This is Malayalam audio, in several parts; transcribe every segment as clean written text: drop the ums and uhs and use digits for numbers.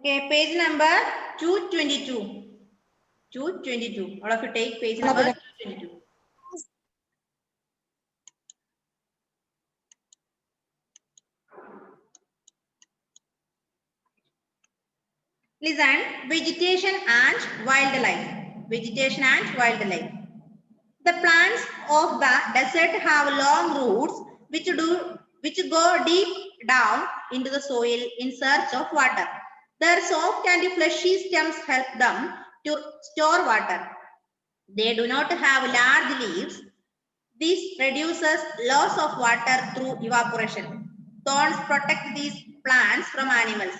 Okay, page number 222. 222. All of you take page number 222. Listen, vegetation and wildlife. Vegetation and wildlife. The plants of the desert have long roots which go deep down into the soil in search of water. Their soft and fleshy stems help them to store water. They do not have large leaves. This reduces loss of water through evaporation. Thorns protect these plants from animals.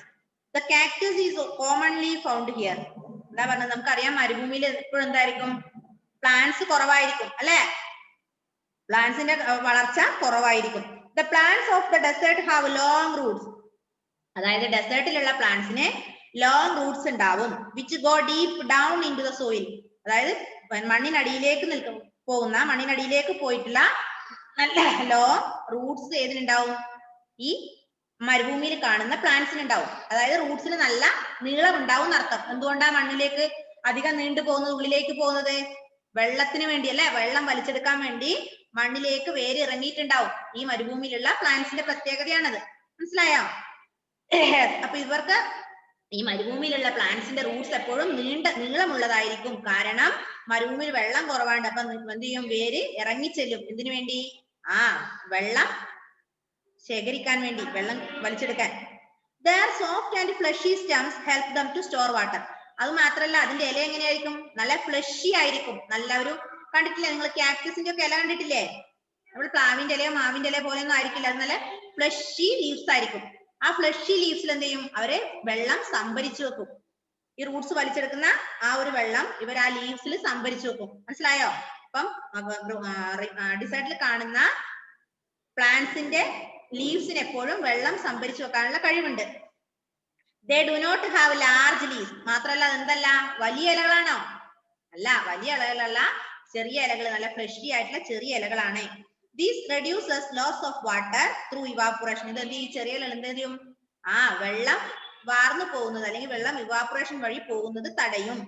The cactus is commonly found here. എന്താ പറഞ്ഞത് നമുക്കറിയാം മരുഭൂമിയിൽ എപ്പോഴും എന്തായിരിക്കും പ്ലാന്റ്സ് കുറവായിരിക്കും അല്ലെ പ്ലാന്റ്സിന്റെ വളർച്ച കുറവായിരിക്കും. The plants of the desert have long roots. അതായത് ഡെസേർട്ടിലുള്ള പ്ലാന്റ്സിന് ലോങ് റൂട്ട്സ് ഉണ്ടാവും which go deep down into the soil. അതായത് മണ്ണിനടിയിലേക്ക് പോകുന്ന മണ്ണിനടിയിലേക്ക് പോയിട്ടുള്ള നല്ല ലോങ് റൂട്ട്സ് ഏതിനുണ്ടാവും ഈ മരുഭൂമിയിൽ കാണുന്ന പ്ലാന്റ്സിന് ഉണ്ടാവും. അതായത് റൂട്ട്സിന് നല്ല നീളം ഉണ്ടാവും എന്നർത്ഥം. എന്തുകൊണ്ടാ മണ്ണിലേക്ക് അധികം നീണ്ടു പോകുന്നത് ഉള്ളിലേക്ക് പോകുന്നത്? വെള്ളത്തിന് വേണ്ടി അല്ലെ, വെള്ളം വലിച്ചെടുക്കാൻ വേണ്ടി മണ്ണിലേക്ക് വേര് ഇറങ്ങിയിട്ടുണ്ടാവും. ഈ മരുഭൂമിയിലുള്ള പ്ലാന്റ്സിന്റെ പ്രത്യേകതയാണത്. മനസ്സിലായോ? അപ്പൊ ഇവർക്ക് ഈ മരുഭൂമിയിലുള്ള പ്ലാന്റ്സിന്റെ റൂട്ട്സ് എപ്പോഴും നീളമുള്ളതായിരിക്കും. കാരണം മരുഭൂമിയിൽ വെള്ളം കുറവാണ്ട്. അപ്പൊ എന്ത് ചെയ്യും? വേര് ഇറങ്ങിച്ചെല്ലും. എന്തിനു വേണ്ടി? വെള്ളം ശേഖരിക്കാൻ വേണ്ടി, വെള്ളം വലിച്ചെടുക്കാൻ. Their soft and fleshy stems help them to store water. അത് മാത്രല്ല അതിന്റെ ഇല എങ്ങനെയായിരിക്കും? നല്ല ഫ്ലഷി ആയിരിക്കും. നല്ല ഒരു കണ്ടിട്ടില്ലേ നിങ്ങൾ കാക്ടസിന്റെ ഒക്കെ ഇല കണ്ടിട്ടില്ലേ? നമ്മൾ പ്ലാവിന്റെ ഇലയോ മാവിന്റെ ഇലയോ പോലെ ഒന്നും ആയിരിക്കില്ല. അത് നല്ല ഫ്ലഷി ലീവ്സ് ആയിരിക്കും. ആ ഫ്ലഷി ലീവ്സിൽ എന്ത് ചെയ്യും? അവര് വെള്ളം സംഭരിച്ചു വെക്കും. ഈ റൂട്ട്സ് വലിച്ചെടുക്കുന്ന ആ ഒരു വെള്ളം ഇവർ ആ ലീവ്സിൽ സംഭരിച്ചു വെക്കും. മനസ്സിലായോ? അപ്പം ഡിസേർട്ടിൽ കാണുന്ന പ്ലാന്റ്സിന്റെ ലീവ്സിന് എപ്പോഴും വെള്ളം സംഭരിച്ചു വെക്കാനുള്ള കഴിവുണ്ട്. They do not have large leaves. മാത്രല്ല അതെന്തല്ല വലിയ ഇലകളാണോ? അല്ല, വലിയ ഇലകളല്ല, ചെറിയ ഇലകൾ, നല്ല ഫ്ലഷി ആയിട്ടുള്ള ചെറിയ ഇലകളാണ്. This reduces loss of water through evaporation. ഇത് ഈ ചെറിയ ഇലകൾ എന്ത് ചെയ്യും? വെള്ളം വാർന്നു പോകുന്നത് അല്ലെങ്കിൽ വെള്ളം ഇവാപറേഷൻ വഴി പോകുന്നത് തടയും.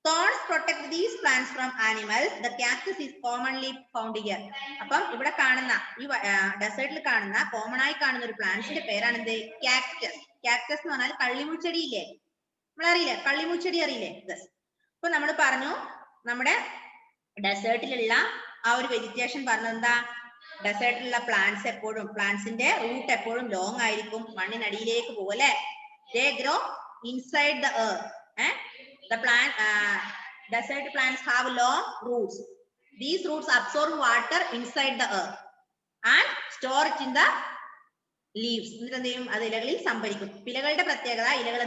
Thorns protect these plants from animals. The cactus is commonly found here. അപ്പം ഇവിടെ കാണുന്ന ഈ ഡെസേർട്ടിൽ കാണുന്ന കോമൺ ആയി കാണുന്ന ഒരു പ്ലാന്റ്സിന്റെ പേരാണ് എന്ത്? കാക്ടസ്. കാക്ടസ് എന്ന് പറഞ്ഞാൽ കള്ളിമുൾച്ചെടി ഇല്ലേ? നമ്മളറിയില്ലേ കള്ളിമുൾച്ചെടി? അറിയില്ലേ? അപ്പൊ നമ്മൾ പറഞ്ഞു നമ്മുടെ ഡെസേർട്ടിലുള്ള ആ ഒരു വെജിറ്റേഷൻ പറഞ്ഞത് എന്താ? ഡെസേർട്ടിലുള്ള പ്ലാന്റ്സ് എപ്പോഴും പ്ലാന്റ്സിന്റെ റൂട്ട് എപ്പോഴും ലോങ് ആയിരിക്കും, മണ്ണിനടിയിലേക്ക് പോകും അല്ലെ. They grow inside the earth. The desert plants have long roots. These roots absorb water inside the earth and store it in the leaves. എന്നിട്ട് എന്ത് ചെയ്യും? അത് ഇലകളിൽ സംഭരിക്കും. ഇലകളുടെ പ്രത്യേകത, ഇലകൾ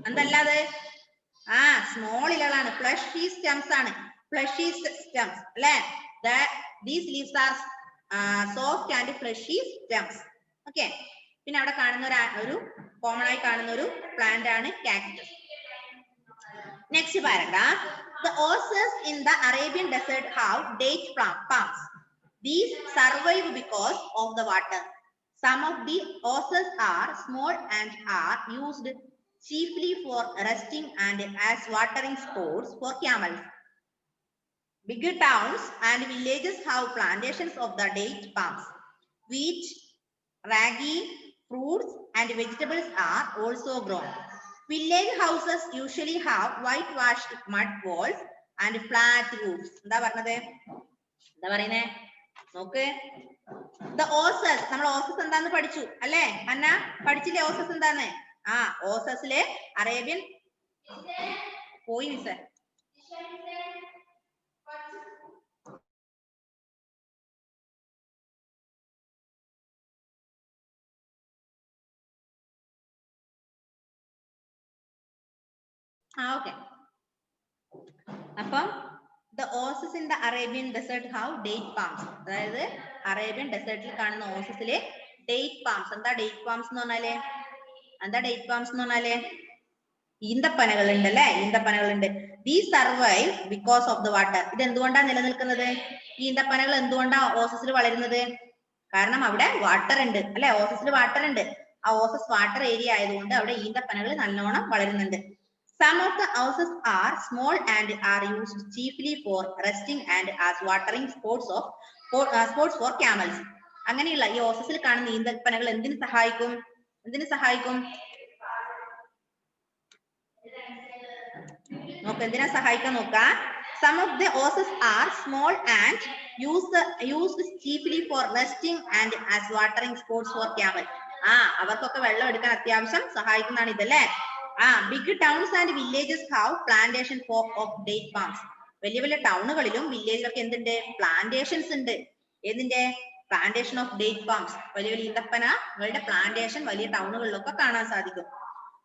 എന്തല്ലാതെ സ്മോൾ ഇലകളാണ്, ഫ്ലഷി സ്റ്റെംസ് ആണ്. ഫ്ലഷി സ്റ്റെംസ് അല്ലെ. These leaves are soft and fleshy stems. Okay. പിന്നെ അവിടെ കാണുന്ന ഒരു കോമൺ ആയി കാണുന്ന ഒരു പ്ലാന്റ് ആണ് cactus. Next paragraph. The oases in the Arabian desert have date palms. These survive because of the water. Some of the oases are small and are used chiefly for resting and as watering spots for camels. Bigger towns and villages have plantations of the date palms. Wheat, ragi, fruits and vegetables are also grown. Village houses usually have whitewashed mud walls and flat roofs. എന്താ പറഞ്ഞത്? എന്താ പറയുന്നേ? നോക്ക്. The oases, നമ്മൾ ഓസസ് എന്താന്ന് പഠിച്ചു അല്ലേ? അന്ന പഠിച്ചില്ലേ ഓസസ് എന്താന്ന്? ഓസസിലെ അറേബ്യൻ പോയി മിസ്സേ. ഓക്കെ. അപ്പം the oases in the Arabian desert have date palms. അതായത് അറേബ്യൻ ഡെസേർട്ടിൽ കാണുന്ന ഓസസിലെ ഡേറ്റ് പാംസ്. എന്താ ഡേറ്റ് പാംസ് എന്ന് പറഞ്ഞാല്? ഈന്തപ്പനകൾ ഉണ്ട് അല്ലെ, ഈന്തപ്പനകളുണ്ട്. These survive because of the water. ഇത് എന്തുകൊണ്ടാണ് നിലനിൽക്കുന്നത്? ഈന്തപ്പനകൾ എന്തുകൊണ്ടാണ് ഓസസിൽ വളരുന്നത്? കാരണം അവിടെ വാട്ടർ ഉണ്ട് അല്ലെ, ഓസസിൽ വാട്ടർ ഉണ്ട്. ആ ഓസസ് വാട്ടർ ഏരിയ ആയതുകൊണ്ട് അവിടെ ഈന്തപ്പനകൾ നല്ലോണം വളരുന്നുണ്ട്. Some of the houses are small and are used chiefly for resting and as watering spots for camels. അങ്ങനെയുള്ള ഈ ഓസസിൽ കാണുന്ന ഈന്തപ്പനകൾ എന്തിനു സഹായിക്കും? നോക്ക് എന്തിനാ സഹായിക്കാൻ നോക്കാം. Some of the houses are small and used chiefly for resting and as watering spots for camel. അവർക്കൊക്കെ വെള്ളം എടുക്കാൻ അത്യാവശ്യം സഹായിക്കുന്നതാണ് ഇതല്ലേ. Big towns and villages have plantation of date palms. വലിയ വലിയ ടൗണുകളിലും വില്ലേജിലൊക്കെ എന്തുണ്ട്? പ്ലാന്റേഷൻസ് ഉണ്ട്. ഏതിന്റെ? Plantation of date palms. വലിയ വലിയ ഈന്തപ്പനകളുടെ പ്ലാന്റേഷൻ വലിയ ടൗണുകളിലൊക്കെ കാണാൻ സാധിക്കും.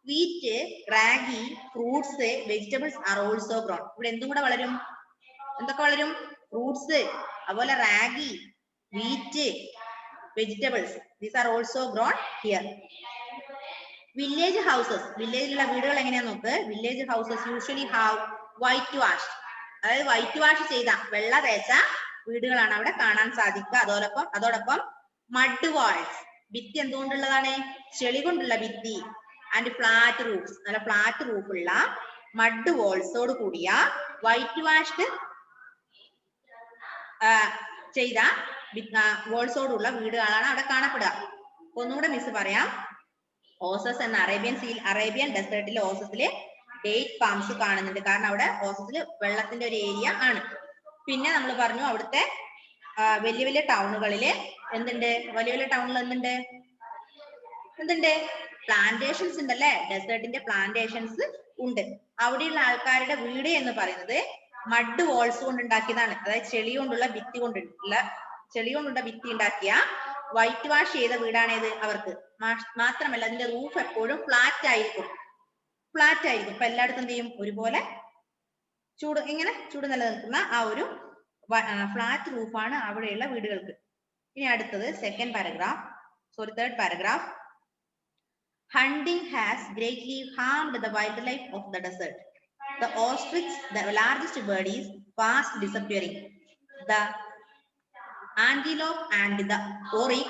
Wheat, ragi, fruits, vegetables are also grown. ഇവിടെ എന്തും കൂടെ വളരും? എന്തൊക്കെ വളരും? ഫ്രൂട്ട്സ്, അതുപോലെ ragi, wheat, vegetables. These are also grown here. Village houses, വില്ലേജിലുള്ള വീടുകൾ എങ്ങനെയാ നോക്ക്. Village houses usually have white wash, അതായത് വൈറ്റ് വാഷ് ചെയ്ത വെള്ള തേച്ച വീടുകളാണ് അവിടെ കാണാൻ സാധിക്കുക. അതോടൊപ്പം മഡ് വാൾസ്, ഭിത്തി എന്തുകൊണ്ടുള്ളതാണ്? ചെളി കൊണ്ടുള്ള ഭിത്തി. ആൻഡ് ഫ്ലാറ്റ് റൂഫ്സ്, നല്ല ഫ്ലാറ്റ് റൂഫുള്ള മഡ് വാൾസോട് കൂടിയ വൈറ്റ് വാഷ്ഡ് ചെയ്ത വാൾസോടുള്ള വീടുകളാണ് അവിടെ കാണപ്പെടുക. ഒന്നുകൂടെ മിസ് പറയാം. ഓസസ് എന്ന അറേബ്യൻ ഡെസേർട്ടിലെ ഓസസില് ഡേറ്റ് പാംസ് കാണുന്നുണ്ട്. കാരണം അവിടെ ഓസസിൽ വെള്ളത്തിന്റെ ഒരു ഏരിയ ആണ്. പിന്നെ നമ്മൾ പറഞ്ഞു അവിടുത്തെ വലിയ വലിയ ടൗണുകളില് എന്തുണ്ട്? വലിയ വലിയ ടൗണിൽ എന്തുണ്ട്? പ്ലാന്റേഷൻസ് ഉണ്ടല്ലേ. ഡെസേർട്ടിന്റെ പ്ലാന്റേഷൻസ് ഉണ്ട്. അവിടെയുള്ള ആൾക്കാരുടെ വീട് എന്ന് പറയുന്നത് മഡ് വാൾസ് കൊണ്ട് ഉണ്ടാക്കിയതാണ്. അതായത് ചെളി കൊണ്ടുള്ള ഭിത്തി ഉണ്ടാക്കിയ വൈറ്റ് വാഷ് ചെയ്ത വീടാണേത് അവർക്ക്. മാത്രമല്ല അതിന്റെ റൂഫ് എപ്പോഴും ഫ്ലാറ്റ് ആയിരിക്കും. ഇപ്പൊ എല്ലായിടത്തും എന്ത് ചെയ്യും? ഒരുപോലെ ചൂട് നിലനിൽക്കുന്ന ആ ഒരു ഫ്ലാറ്റ് റൂഫാണ് അവിടെയുള്ള വീടുകൾക്ക്. ഇനി അടുത്തത് third paragraph. Hunting has greatly harmed the wildlife of the desert. The ostrich, the largest bird, is fast disappearing. The antelope and the oryx,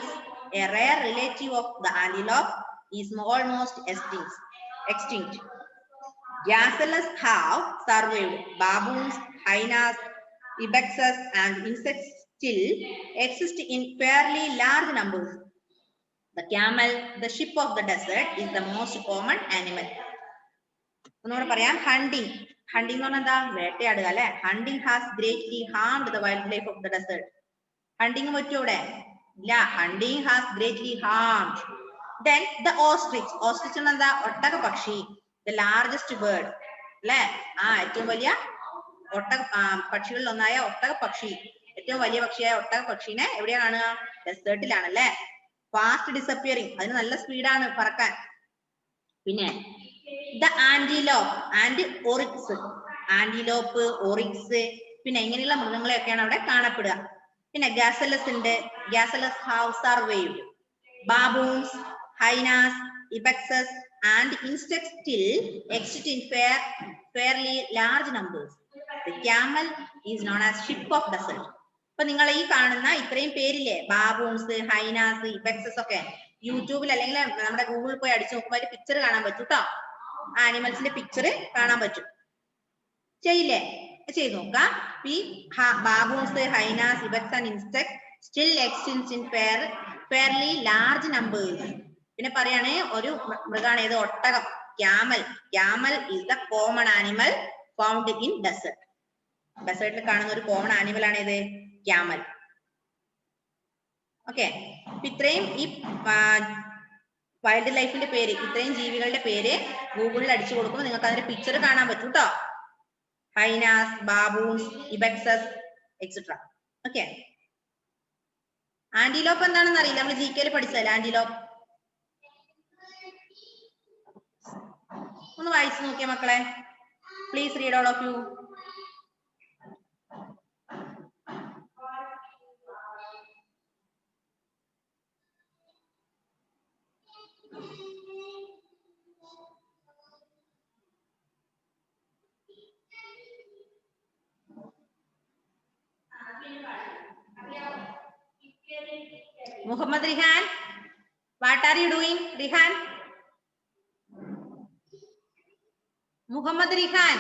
a rare relative of the antelope, is almost extinct. Gazelles have survived. Baboons, hyenas, ibexes, and insects still exist in fairly large numbers. The camel, the sheep of the desert, is the most common animal. ഒന്നുകൂടെ പറയാം. ഹണ്ടിങ് എന്ന് പറഞ്ഞാൽ എന്താ? വേട്ടയാടുക അല്ലെ. Hunting has greatly harmed the wildlife of the desert. Hunting പറ്റുമോ ഇവിടെ? ഇല്ല. Hunting has greatly harmed. Then the ostrich എന്താ? ഒട്ടക പക്ഷി. The largest bird അല്ലെ. ഏറ്റവും വലിയ പക്ഷികളിൽ ഒന്നായ ഒട്ടക പക്ഷി, ഏറ്റവും വലിയ പക്ഷിയായ ഒട്ടക പക്ഷീനെ എവിടെയാ കാണുക? ഡെസേർട്ടിലാണ് അല്ലെ. ഫാസ്റ്റ് ഡിസപ്പിയറിംഗ്, അതിന് നല്ല സ്പീഡാണ് പറക്കാൻ. പിന്നെ the antelope and oryx, antelope, oryx, പിന്നെ ഇങ്ങനെയുള്ള മൃഗങ്ങളെയൊക്കെയാണ് അവിടെ കാണപ്പെടുക. പിന്നെ ഗാസലസ് ഉണ്ട്. Gazelles have survived. Baboons, hyenas, ibexes and insects still exist in fairly large numbers. The camel is known as ship of desert. അപ്പൊ നിങ്ങൾ ഈ കാണുന്ന ഇത്രയും പേരില്ലേ, ബാബൂൺസ്, ഹൈനാസ്, ഇബക്സസ് ഒക്കെ യൂട്യൂബിൽ അല്ലെങ്കിൽ നമ്മുടെ ഗൂഗിളിൽ പോയി അടിച്ചു നോക്കുമ്പോൾ അതിന്റെ പിക്ചർ കാണാൻ പറ്റും കേട്ടോ. ആനിമൽസിന്റെ പിക്ചർ കാണാൻ പറ്റും. ചെയ്യില്ലേ? ചെയ്ത് നോക്കാം. ഈ baboons, hyenas, ibex and insect still exist in fairly large numbers. പിന്നെ പറയാണ് ഒരു മൃഗാണ് ഏത്? ഒട്ടകം. Camel is the common animal found in desert. ഡെസേർട്ടിൽ കാണുന്ന ഒരു കോമൺ ആനിമൽ ആണ് ഏത്? ക്യാമൽ. ഓക്കെ. ഇത്രയും ഈ വൈൽഡ് ലൈഫിന്റെ പേര്, ഇത്രയും ജീവികളുടെ പേര് ഗൂഗിളിൽ അടിച്ചു കൊടുക്കുമ്പോൾ നിങ്ങൾക്ക് അതിന്റെ പിക്ചർ കാണാൻ പറ്റും കേട്ടോ. Hyenas, ബാബൂൺസ്, ഇബക്സസ് etcetera. ഓക്കെ. ആന്റിലോപ്പ് എന്താണെന്ന് അറിയില്ല, നമ്മൾ GK പഠിച്ചതല്ലേ ആന്റിലോപ്പ്. ഒന്ന് വായിച്ചു നോക്കിയ മക്കളെ. Please read all of you. Muhammad Rihan What are you doing, Rihan? Muhammad Rihan,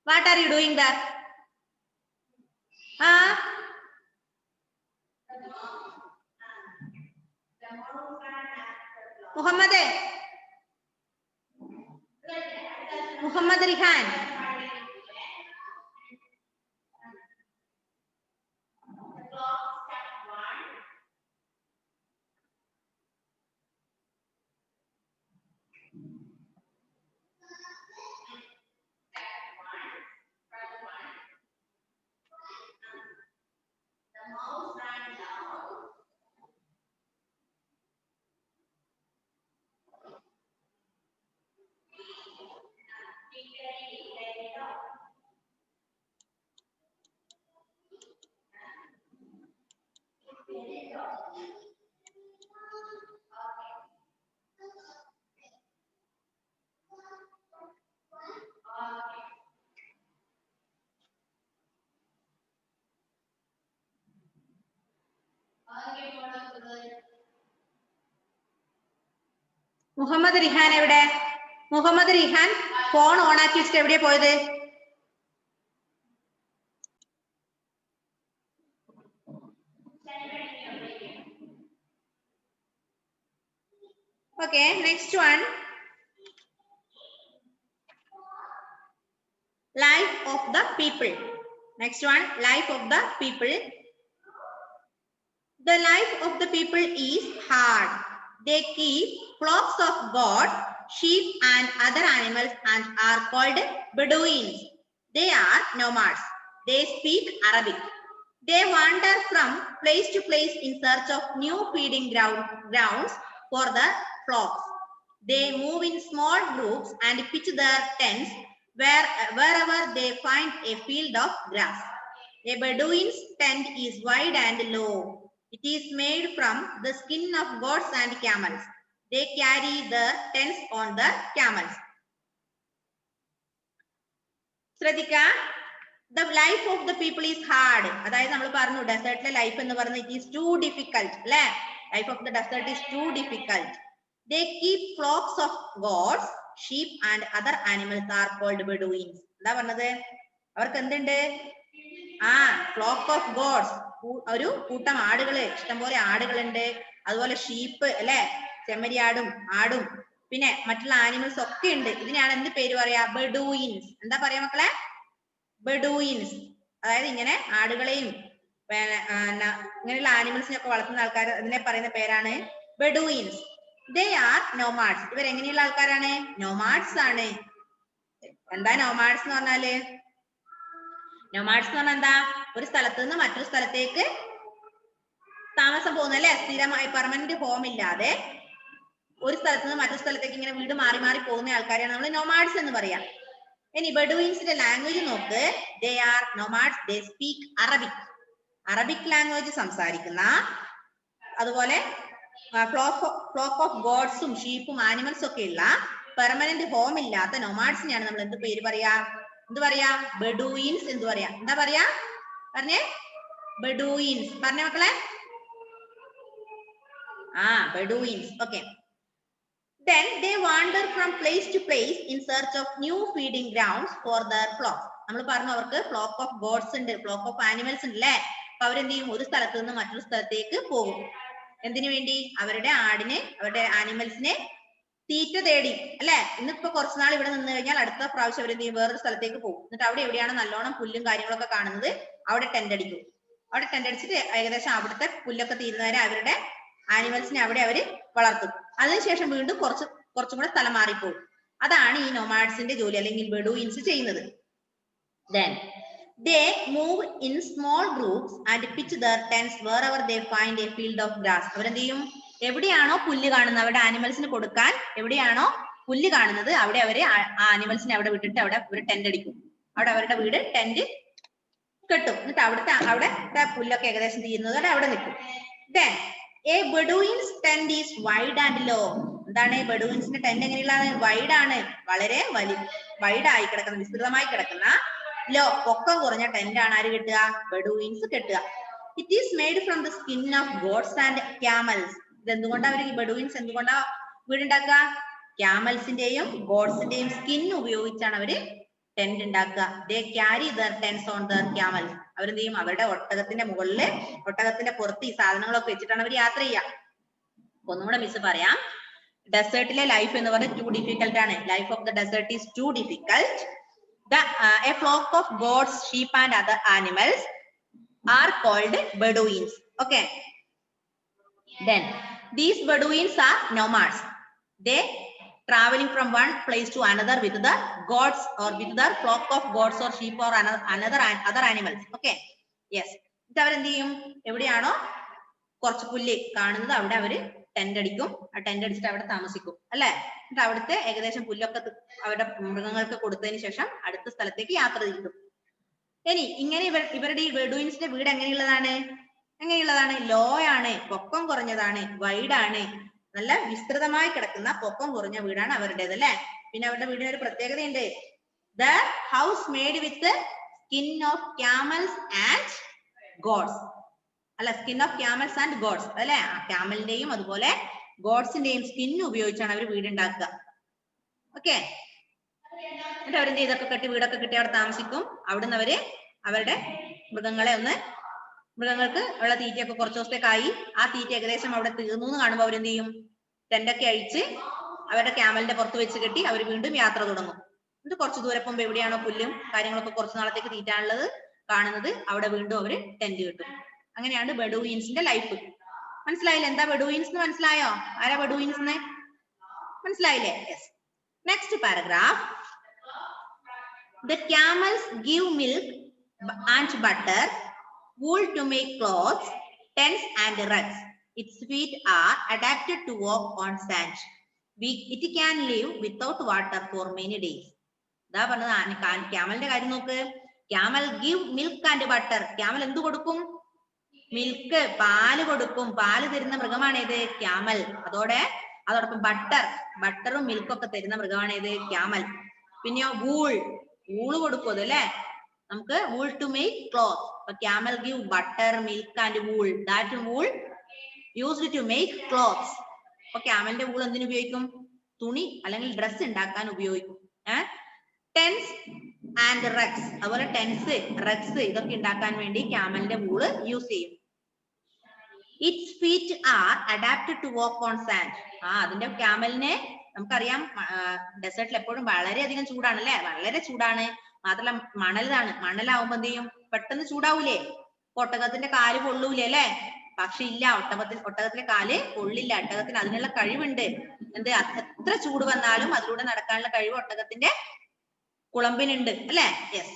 what are you doing there? Muhammad Rihan. Muhammad Rihan എവിടെ? മുഹമ്മദ് റിഹാൻ ഫോൺ ഓൺ ആക്കി വെച്ചിട്ട് എവിടെയാ പോയത്? Okay, next one. Life of the people. Next one, life of the people. The life of the people is hard. They keep flocks of goats, sheep and other animals and are called Bedouins. They are nomads. They speak Arabic. They wander from place to place in search of new feeding grounds for the flocks. They move in small groups and pitch their tents wherever they find a field of grass. A Bedouin's tent is wide and low. It is made from the skin of goats and camels. They carry the tents on the camels. ശ്രദ്ധിക്ക, the life of the people is hard. അതായത് നമ്മൾ പറഞ്ഞു ഡെസേർട്ടിലെ ലൈഫ് എന്ന് പറയുന്നത് it is too difficult, അല്ലേ? Life of the desert is too difficult. They keep flocks of goats, sheep and other animals are called Bedouins. എന്താ പറഞ്ഞത്? അവർക്ക് എന്തുണ്ട്? ഫ്ലോക്ക് ഓഫ് ഗോഡ്സ്, ഒരു കൂട്ടം ആടുകള്, ഇഷ്ടംപോലെ ആടുകളുണ്ട്. അതുപോലെ ഷീപ്പ് അല്ലെ, ചെമ്മരിയാടും ആടും പിന്നെ മറ്റുള്ള ആനിമൽസ് ഒക്കെ ഉണ്ട്. ഇതിനെയാണ് എന്ത് പേര് പറയാ? ബെഡൂയിൻസ്. എന്താ പറയാ മക്കളെ? ബെഡൂയിൻസ്. അതായത് ഇങ്ങനെ ആടുകളെയും ഇങ്ങനെയുള്ള ആനിമൽസിനൊക്കെ വളർത്തുന്ന ആൾക്കാർ, അതിനെ പറയുന്ന പേരാണ് ബെഡൂയിൻസ്. They are nomads. ഇവർ എങ്ങനെയുള്ള ആൾക്കാരാണ്? നോമാഡ്സ് ആണ്. എന്താ നോമാഡ്സ് എന്ന് പറഞ്ഞാല്? നോമാഡ്സ് എന്ന് പറഞ്ഞാൽ എന്താ? ഒരു സ്ഥലത്ത് നിന്ന് മറ്റൊരു സ്ഥലത്തേക്ക് താമസം പോകുന്ന, അല്ലെ? സ്ഥിരമായി പെർമനന്റ് ഹോം ഇല്ലാതെ ഒരു സ്ഥലത്ത് നിന്ന് മറ്റൊരു സ്ഥലത്തേക്ക് ഇങ്ങനെ വീട് മാറി മാറി പോകുന്ന ആൾക്കാരെയാണ് നമ്മൾ നോമാഡ്സ് എന്ന് പറയാം. ഇനി ബെഡൂയിൻസിന്റെ ലാംഗ്വേജ് നോക്ക്. They are nomads. They speak Arabic. Arabic language സംസാരിക്കുന്ന, അതുപോലെ ഫ്ലോക്ക് ഓഫ് ഗോഡ്സും ഷീപ്പും ആനിമൽസും ഒക്കെ ഉള്ള പെർമനന്റ് ഹോം ഇല്ലാത്ത നോമാഡ്സിനെയാണ് നമ്മൾ എന്ത് പേര് പറയാ? എന്ത് പറയാ? ബെഡൂയിൻസ് എന്ന് പറയാ. എന്താ പറയാ? പറഞ്ഞേ, ബെഡൂയിൻസ്. പറഞ്ഞേ മക്കളെ. Bedouins. Okay. Then they wander from place to place in search of new feeding grounds for their flocks. നമ്മൾ പറഞ്ഞു അവർക്ക് ഫ്ലോക്ക് ഓഫ് ഗോഡ്സ് ഉണ്ട്, ഫ്ലോക്ക് ഓഫ് ആനിമൽസ് ഉണ്ട്, അല്ലെ? അപ്പൊ അവരെന്ത് ചെയ്യും? ഒരു സ്ഥലത്ത് നിന്ന് മറ്റൊരു സ്ഥലത്തേക്ക് പോകും. എന്തിനു വേണ്ടി? അവരുടെ ആടിനെ, അവരുടെ ആനിമൽസിനെ തീറ്റ തേടി, അല്ലെ? ഇന്നിപ്പോ കുറച്ചുനാൾ ഇവിടെ നിന്ന് കഴിഞ്ഞാൽ അടുത്ത പ്രാവശ്യം അവരെന്ത് ചെയ്യും? വേറൊരു സ്ഥലത്തേക്ക് പോകും. എന്നിട്ട് അവിടെ എവിടെയാണ് നല്ലോണം പുല്ലും കാര്യങ്ങളൊക്കെ കാണുന്നത് അവിടെ ടെന്റ് അടിക്കും. അവിടെ ടെന്റ് അടിച്ചിട്ട് ഏകദേശം അവിടുത്തെ പുല്ലൊക്കെ തീരുന്നവരെ അവരുടെ ആനിമൽസിനെ അവിടെ അവര് വളർത്തും. അതിനുശേഷം വീണ്ടും കുറച്ചും കൂടെ സ്ഥലം മാറിപ്പോകും. അതാണ് ഈ നോമാഡ്സിന്റെ ജോലി, അല്ലെങ്കിൽ ബെഡൂയിൻസ് ചെയ്യുന്നത്. Then they move in small groups and pitch their tents wherever they find a field of grass. അവരെന്ത് ചെയ്യും? എവിടെയാണോ പുല്ല് കാണുന്നത്, അവരുടെ ആനിമൽസിന് കൊടുക്കാൻ എവിടെയാണോ പുല്ല് കാണുന്നത് അവിടെ അവര് ആനിമൽസിനെ അവിടെ വിട്ടിട്ട് അവിടെ ഒരു ടെന്റ് അടിക്കും. അവിടെ അവരുടെ വീട് ടെന്റ് കെട്ടും. എന്നിട്ട് അവിടെ പുല്ലൊക്കെ ഏകദേശം തീരുന്നത് അവിടെ നിൽക്കും. Then a Bedouin's tent is wide and low. എന്താണ് ബെഡൂയിൻസിന്റെ ടെന്റ്? എങ്ങനെയുള്ളതാണ്? വൈഡ് ആണ്, വളരെ വൈഡ് ആയി കിടക്കുന്ന, വിസ്തൃതമായി കിടക്കുന്ന, ലോ പൊക്കം കുറഞ്ഞ ടെന്റ് ആണ് ആര് കെട്ടുക? ബെഡൂയിൻസ് കെട്ടുക. It is made from the skin of goats and camels. ഇത് എന്തുകൊണ്ടാ അവര് ഈ ബെഡുയിൻസ് എന്തുകൊണ്ടാ വീടുണ്ടാക്കുക? ക്യാമൽസിന്റെയും ഗോഡ്സിന്റെയും സ്കിൻ ഉപയോഗിച്ചാണ് അവര് ടെന്റ് ഉണ്ടാക്കുക. They carry there tense on there camel's. അവരെന്ത് ചെയ്യും? അവരുടെ ഒട്ടകത്തിന്റെ മുകളില്, ഒട്ടകത്തിന്റെ പുറത്ത് ഈ സാധനങ്ങളൊക്കെ വെച്ചിട്ടാണ് അവർ യാത്ര ചെയ്യുക. ഒന്നുകൂടെ മിസ് പറയാം. ഡെസേർട്ടിലെ ലൈഫ് എന്ന് പറഞ്ഞാൽ ടു ഡിഫിക്കൽട്ട് ആണ്. Life of the desert is too difficult. A flock of goats, sheep and other animals are called Bedouins. Okay. Then these Bedouins are nomads. They traveling from one place to another with the goats or with the flock of goats or sheep or other animals. Okay. Yes. ഇത് അവരെന്ത് ചെയ്യും? എവിടെയാണോ കുറച്ച് പുല്ല് കാണുന്നത് അവിടെ അവര് ടെന്റ് അടിക്കും. ആ ടെന്റ് അടിച്ചിട്ട് അവിടെ താമസിക്കും അല്ലെ. എന്നിട്ട് അവിടുത്തെ ഏകദേശം പുല്ലൊക്കെ അവരുടെ മൃഗങ്ങൾക്ക് കൊടുത്തതിന് ശേഷം അടുത്ത സ്ഥലത്തേക്ക് യാത്ര തിരിക്കും. ഇനി ഇങ്ങനെ ഇവരുടെ ഈ ബെഡുയിൻസിന്റെ വീട് എങ്ങനെയുള്ളതാണ്? ലോ ആണ്, പൊക്കം കുറഞ്ഞതാണ്, വൈഡ് ആണ്, നല്ല വിസ്തൃതമായി കിടക്കുന്ന പൊക്കം കുറഞ്ഞ വീടാണ് അവരുടേത് അല്ലെ. പിന്നെ അവരുടെ വീടിന് ഒരു പ്രത്യേകതയുണ്ട്. The house made with skin of camels and goats. അല്ല, skin of camels and goats അല്ലെ. ക്യാമലിന്റെയും അതുപോലെ ഗോഡ്സിന്റെയും സ്കിൻ ഉപയോഗിച്ചാണ് അവർ വീടുണ്ടാക്കുക. ഓക്കെ. എന്നിട്ട് അവരെന്ത് ഇതൊക്കെ കെട്ടി വീടൊക്കെ കെട്ടി അവിടെ താമസിക്കും. അവിടുന്ന് അവര് അവരുടെ മൃഗങ്ങൾക്ക് ഉള്ള തീറ്റയൊക്കെ കുറച്ച് ദിവസത്തേക്കായി ആ തീറ്റ ഏകദേശം അവിടെ തീർന്നു എന്ന് കാണുമ്പോൾ അവരെന്ത് ചെയ്യും? ടെന്റൊക്കെ അഴിച്ച് അവരുടെ ക്യാമലിന്റെ പുറത്ത് വെച്ച് കെട്ടി അവർ വീണ്ടും യാത്ര തുടങ്ങും. എന്നിട്ട് കുറച്ച് ദൂരെ പോകുമ്പോൾ എവിടെയാണോ പുല്ലും കാര്യങ്ങളൊക്കെ കുറച്ച് നാളത്തേക്ക് തീറ്റാനുള്ളത് കാണുന്നത് അവിടെ വീണ്ടും അവര് ടെന്റ് കിട്ടും. അങ്ങനെയാണ് ബെഡുയിൻസിന്റെ ലൈഫ്. മനസ്സിലായില്ലേ? എന്താ ബെഡുയിൻസ് എന്ന് മനസ്സിലായോ? ആരാ ബെഡുയിൻസ് എന്ന് മനസ്സിലായില്ലേ? Yes. Next paragraph. The camels give milk and butter, wool to make clothes, tents and rugs. Its feet are adapted to walk on sand. It can live without water for many days. ഇതാ പറഞ്ഞത്. ക്യാമലിന്റെ കാര്യം നോക്ക്. Camel give milk and butter. Camel എന്ത് കൊടുക്കും? മിൽക്ക്, പാല് കൊടുക്കും. പാല് തരുന്ന മൃഗമാണ് ഏത്? ക്യാമൽ. അതോടൊപ്പം ബട്ടറും മിൽക്കും ഒക്കെ തരുന്ന മൃഗമാണ് ഏത്? ക്യാമൽ. പിന്നെയോ വൂള് കൊടുക്കും അത് അല്ലെ. നമുക്ക് wool to make cloth. Camel give butter, milk and wool. That wool used to make clothes. അപ്പൊ ക്യാമലിന്റെ വൂൾ എന്തിനു ഉപയോഗിക്കും? തുണി അല്ലെങ്കിൽ ഡ്രസ് ഉണ്ടാക്കാൻ ഉപയോഗിക്കും. Tents and rugs. അതുപോലെ ടെൻസ്, റഗ്സ് ഇതൊക്കെ ഉണ്ടാക്കാൻ വേണ്ടി ക്യാമലിന്റെ വൂള് യൂസ് ചെയ്യും. Its feet are adapted to walk on sand. അതിന്റെ ക്യാമലിനെ നമുക്കറിയാം ഡെസേർട്ടിൽ എപ്പോഴും വളരെയധികം ചൂടാണ് അല്ലെ. വളരെ ചൂടാണ്. മാത്രമല്ല മണലാവുമ്പോ എന്ത് ചെയ്യും? പെട്ടെന്ന് ചൂടാവൂലേ? ഒട്ടകത്തിന്റെ കാല് പൊള്ളൂലേ അല്ലെ? പക്ഷെ ഇല്ല, ഒട്ടകത്തിന്റെ കാല് പൊള്ളില്ല. ഒട്ടകത്തിന് അതിനുള്ള കഴിവുണ്ട്. എത്ര ചൂട് വന്നാലും അതിലൂടെ നടക്കാനുള്ള കഴിവ് ഒട്ടകത്തിന്റെ കുളമ്പിനുണ്ട് അല്ലെ. Yes.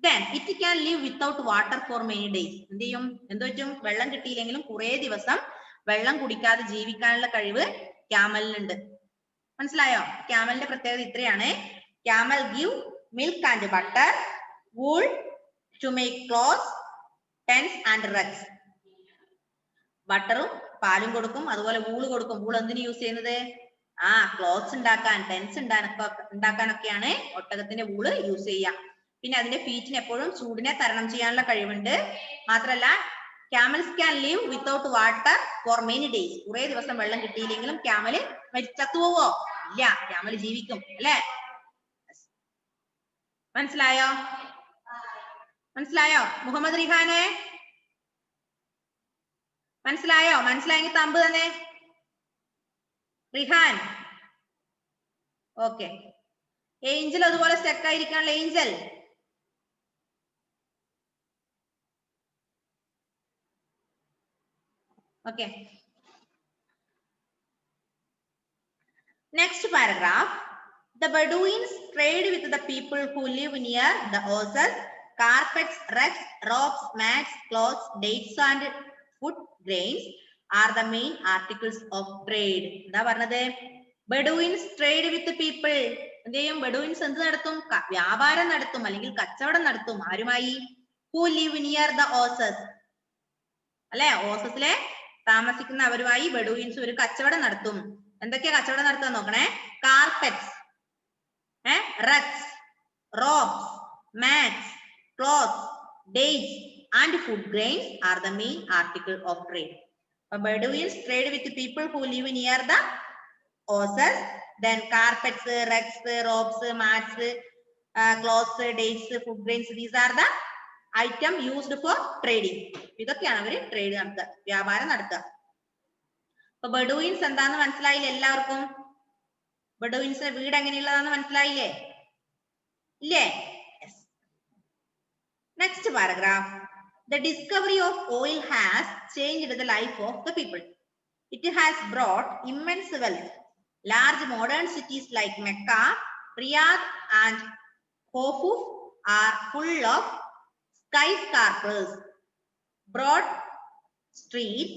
Then it can live without water for many days. എന്ത് ചെയ്യും? എന്ത് പറ്റും? വെള്ളം കിട്ടിയില്ലെങ്കിലും കുറെ ദിവസം വെള്ളം കുടിക്കാതെ ജീവിക്കാനുള്ള കഴിവ് ക്യാമലിനുണ്ട്. മനസ്സിലായോ? ക്യാമലിന്റെ പ്രത്യേകത ഇത്രയാണ്. Camel give milk and butter, wool to make clothes, tents and rugs. ബട്ടറും പാലും കൊടുക്കും, അതുപോലെ വൂള് കൊടുക്കും. വൂൾ എന്തിനു യൂസ് ചെയ്യുന്നത്? ക്ലോത്ത്സ് ഉണ്ടാക്കാൻ, ടെൻസ് ഉണ്ടാക്കാനൊക്കെയാണ് ഒട്ടകത്തിന്റെ വൂള് യൂസ് ചെയ്യുക. പിന്നെ അതിന്റെ ഫീറ്റിന് എപ്പോഴും ചൂടിനെ തരണം ചെയ്യാനുള്ള കഴിവുണ്ട്. മാത്രല്ല camel's can live without water for many days. കുറെ ദിവസം വെള്ളം കിട്ടിയില്ലെങ്കിലും ക്യാമല് ചത്തുപോവോ? ഇല്ല, ക്യാമല് ജീവിക്കും അല്ലെ. മനസ്സിലായോ? മുഹമ്മദ് റിഹാനെ മനസ്സിലായോ? മനസ്സിലായെങ്കിൽ തമ്പ് തന്നെ. റിഹാൻ. ഓക്കെ. ഏഞ്ചൽ അതുപോലെ സ്റ്റക്ക് ആയിരിക്കാനുള്ള angel. Okay. Next paragraph. The Bedouins trade with the people who live near the oases. Carpets, rugs, ropes, mats, cloths, dates and food grains are the main articles of trade. എന്താ പറഞ്ഞത്? Bedouins trade with the people. എന്ത് ചെയ്യും? Bedouins എന്ത് നടത്തും? വ്യാപാരം നടത്തും അല്ലെങ്കിൽ കച്ചവടം നടത്തും. ആരുമായി? Who live near the oases. അല്ലെ, ഓസസിലെ താമസിക്കുന്ന അവരുമായി ബെഡുയിൻസ് ഒരു കച്ചവടം നടത്തും. എന്തൊക്കെയാ കച്ചവടം നടത്താൻ നോക്കണേ? Carpets, rugs, ropes, mats, clothes, dates and food grains are the main article of trade. Bedouins trade with people who live near the oases. Then carpets, rugs, ropes, mats, clothes, dates, food grains. These are the item used for trading. ഇതൊക്കെയാണ് അവർ ട്രേഡ് നടത്തുക, വ്യാപാരം നടത്തുക. അപ്പൊ ബെഡുയിൻസ് എന്താന്ന് മനസ്സിലായില്ലേ എല്ലാവർക്കും? ബെഡുയിൻസിന്റെ വീട് എങ്ങനെയുള്ളതാന്ന് മനസ്സിലായില്ലേ? ഇല്ലേ? Next paragraph. The discovery of oil has changed the life of the people. It has brought immense wealth. Large modern cities like Mecca, Riyadh and Kofuf are full of skyscrapers, broad streets,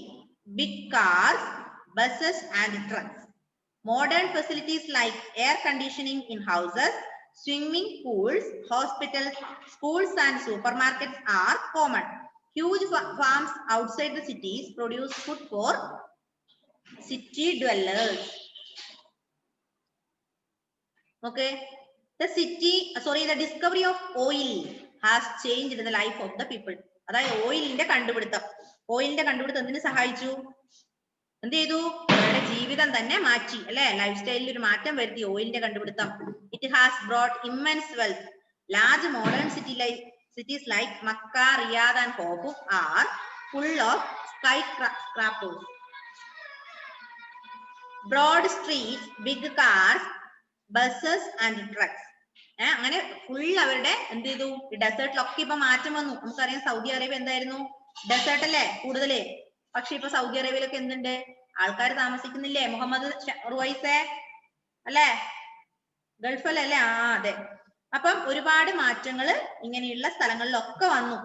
big cars, buses and trucks. Modern facilities like air conditioning in houses, swimming pools, hospitals, schools and supermarkets are common. Huge farms outside the cities produce food for city dwellers. Okay. The discovery of oil has changed the life of the people. അതായത് ഓയിലിന്റെ കണ്ടുപിടുത്തം. ഓയിലിന്റെ കണ്ടുപിടുത്തം എന്തിനു സഹായിച്ചു? എന്ത് ചെയ്തു? അവരുടെ ജീവിതം തന്നെ മാറ്റി, അല്ലെ? ലൈഫ് സ്റ്റൈലിൽ ഒരു മാറ്റം വരുത്തി ഓയിലിന്റെ കണ്ടുപിടുത്തം. It has brought immense wealth. Large modern cities like Makkah, Riyadh and Kofuf are full of skyscrapers, broad streets, big cars, buses and trucks. അങ്ങനെ ഫുൾ അവരുടെ എന്ത് ചെയ്തു? ഡെസേർട്ടിലൊക്കെ ഇപ്പൊ മാറ്റം വന്നു. നമുക്കറിയാം സൗദി അറേബ്യ എന്തായിരുന്നു? ഡെസേർട്ട് അല്ലേ കൂടുതലേ. പക്ഷെ ഇപ്പൊ സൗദി അറേബ്യയിലൊക്കെ എന്തുണ്ട്? ആൾക്കാർ താമസിക്കുന്നില്ലേ? മുഹമ്മദ് റുവൈസേ അല്ലേ? ഗൾഫിലല്ലേ? അതെ. അപ്പം ഒരുപാട് മാറ്റങ്ങൾ ഇങ്ങനെയുള്ള സ്ഥലങ്ങളിലൊക്കെ വന്നു.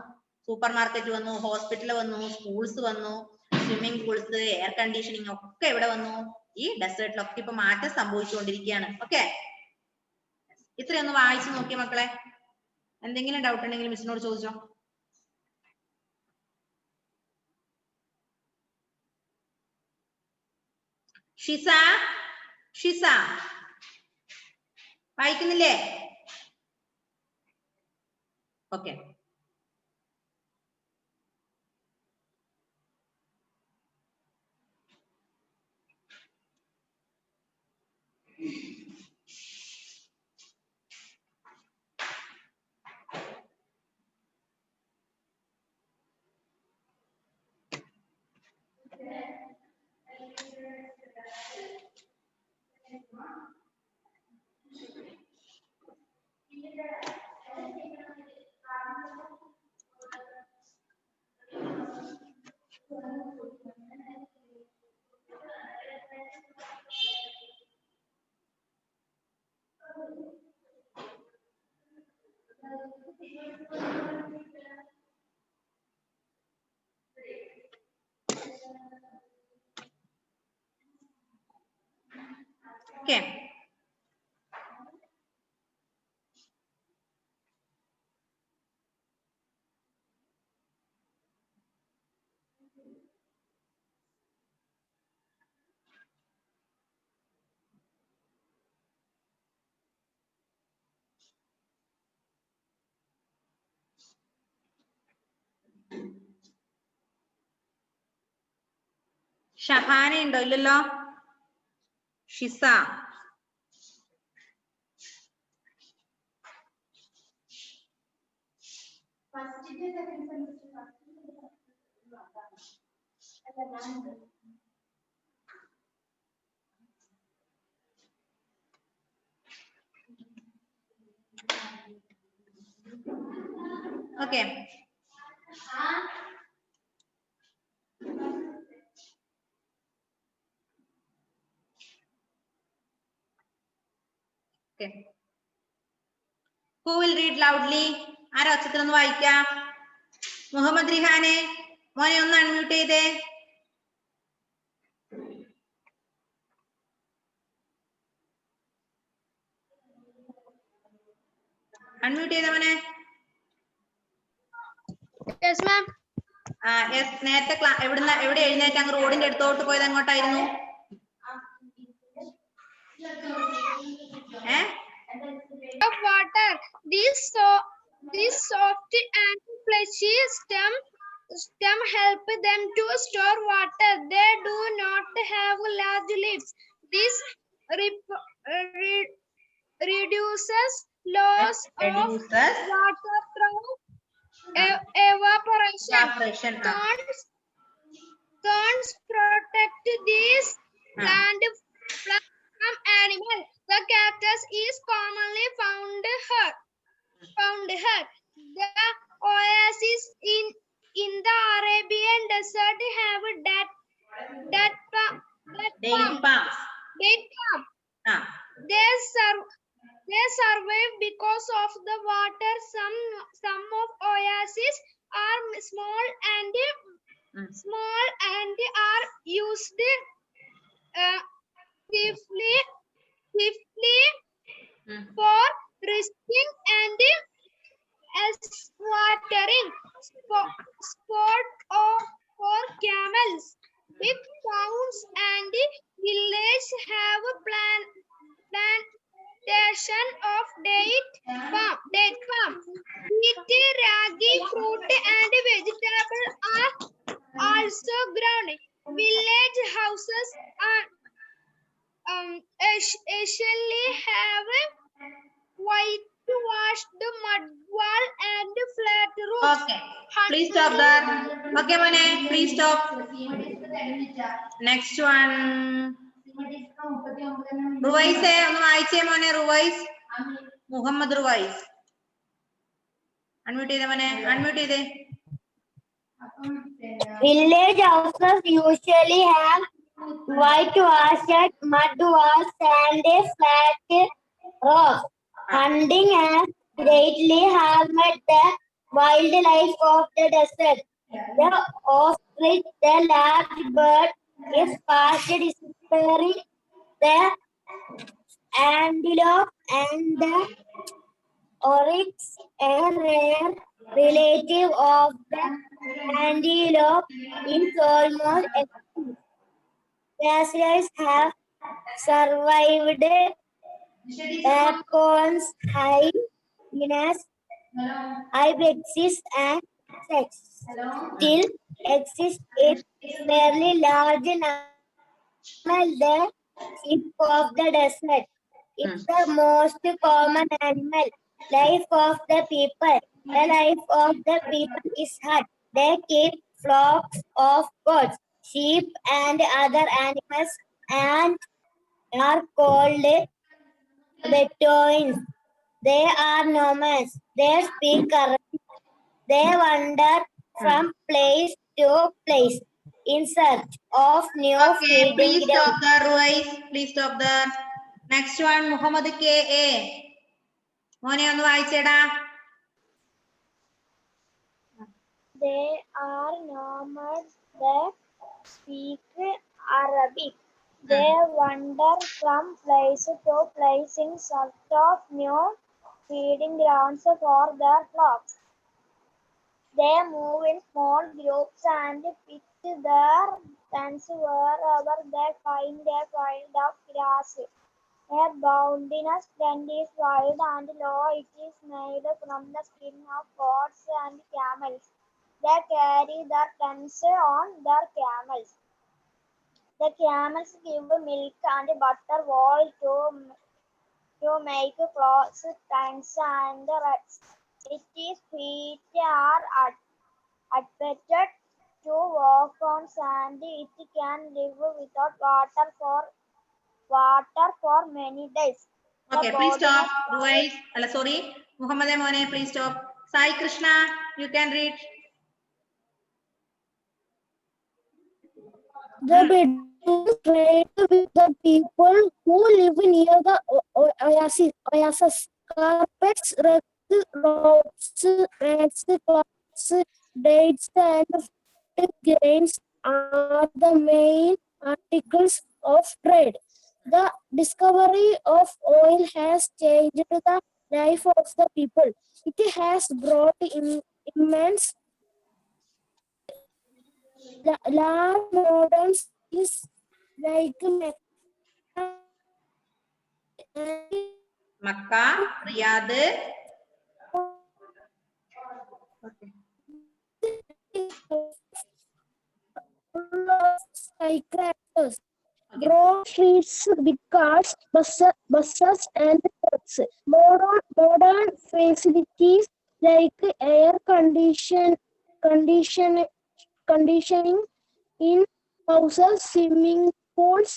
സൂപ്പർ മാർക്കറ്റ് വന്നു, ഹോസ്പിറ്റൽ വന്നു, സ്കൂൾസ് വന്നു, സ്വിമ്മിംഗ് പൂൾസ്, എയർ കണ്ടീഷനിങ് ഒക്കെ ഇവിടെ വന്നു. ഈ ഡെസേർട്ടിലൊക്കെ ഇപ്പൊ മാറ്റം സംഭവിച്ചുകൊണ്ടിരിക്കുകയാണ്. ഓക്കെ, ഇത്രയൊന്ന് വായിച്ചു നോക്കിയ മക്കളെ. എന്തെങ്കിലും ഡൗട്ട് ഉണ്ടെങ്കിൽ മിസ്സിനോട് ചോദിച്ചോ. ഷിസ വായിക്കുന്നില്ലേ? ഓക്കെ. Okay. ഷഹാന ഉണ്ടോ? ഇല്ലല്ലോ. Shiza. Okay. Okay. Who will read loudly? ആരാ ഒച്ചത്തിലൊന്ന് വായിക്കാം? മുഹമ്മദ് റിഹാനെ, മോനെ ഒന്ന് അൺമ്യൂട്ട് ചെയ്തേ. അൺമ്യൂട്ട് ചെയ്ത മോനെ. Yes ma'am. യെസ്. നേരത്തെ എവിടെ എഴുന്നേറ്റ് അങ്ങ് റോഡിന്റെ അടുത്തോട്ട് പോയത് എങ്ങോട്ടായിരുന്നു? Of water. This soft and fleshy stem stem help them to store water. They do not have large leaves. This reduces loss of Reduces water through evaporation. evaporation. Thorns protect these plant from animals. The cactus is commonly found here. The oases in the Arabian desert have date palm. Date palms. Date palm. Ah. They survive because of the water. Some of oases are small and are used safely for risking and as watering sport or for camels. Big towns and villages have plantation of date palm. Wheat, ragi, fruit and vegetables are also grown. Village houses are essentially have whitewashed mud wall and flat roofs. Okay. Please stop there. Okay, Mane. Please stop. Next one. Ruwais ഒന്ന് വായിച്ചേ മോനെ റുവൈസ് മുഹമ്മദ് റുവൈസ് അൺമ്യൂട്ട് ചെയ്തേ മോനെ അൺമ്യൂട്ട് ചെയ്തേ Village houses usually have whitewashed mud walls and flat roofs. Hunting has greatly harmed the wildlife of the desert. The ostrich, the large bird, is fast disappearing. The antelope and the oryx, a rare relative of the antelope, is almost extinct. Glaciers have survived acorns, hyenas, ibexes, and insects. Still exist in fairly large number the sheep of the desert. It's the most common animal. Life of the people. The life of the people is hard. They keep flocks of goats, sheep, and other animals, and are called Bedouins. They are nomads. They speak Arabic. They wander from place to place in search of new Okay, feeding please stop grounds. there, Ruwais. Please stop there. Next one, Muhammad K.A. മോനെ ഒന്ന് വായിച്ചേടാ. They are nomads that speak Arabic. They wander from place to place in search of new feeding grounds for their flocks. They move in small groups and pitch their tents wherever they find a field of grass. A boundless tent is wide and low. It is made from the skin of goats and camels. They carry their tents on their camels. The camels give milk and butter wool to make clothes, tents, and rugs. Its feet are adapted to walk on sand. It can live without water for many days. Okay, please stop. Ruwais. Sorry. Muhammad മോനെ, please stop. Sai Krishna, you can read. The Bedouins trade with the people who live near the oasis. Carpets, rugs, ropes, mats, cloths, dates, and grains are the main articles of trade. The discovery of oil has changed the life of the people. It has brought immense large modern cities like Makkah, Riyadh. skyscrapers, broad streets, big cars, buses and trucks. Modern facilities like air conditioning in houses, swimming pools,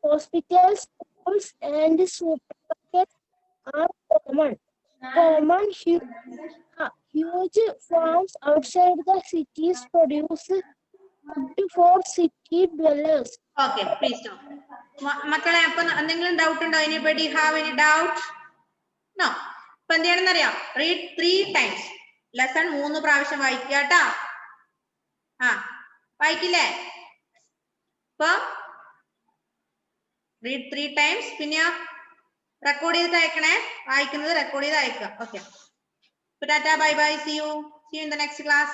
hospitals, schools, and supermarkets are common. Huge farms outside the cities produce food for city dwellers. Okay, please stop. മക്കളെ അപ്പൊ എന്തെങ്കിലും ഡൗട്ട് ഉണ്ടോ? Anybody have any doubt? No. ഇപ്പൊ എന്ത് ചെയ്യണമെന്ന് അറിയാം? Read 3 times. Lesson 3 പ്രാവശ്യം വായിക്കുക കേട്ടാ. വായിക്കില്ലേ? ഇപ്പൊ read 3 times. പിന്നെ റെക്കോർഡ് ചെയ്തിട്ട് അയക്കണേ. വായിക്കുന്നത് റെക്കോർഡ് ചെയ്ത് അയക്കുക. Okay. Tata, bye bye, see you in the next class.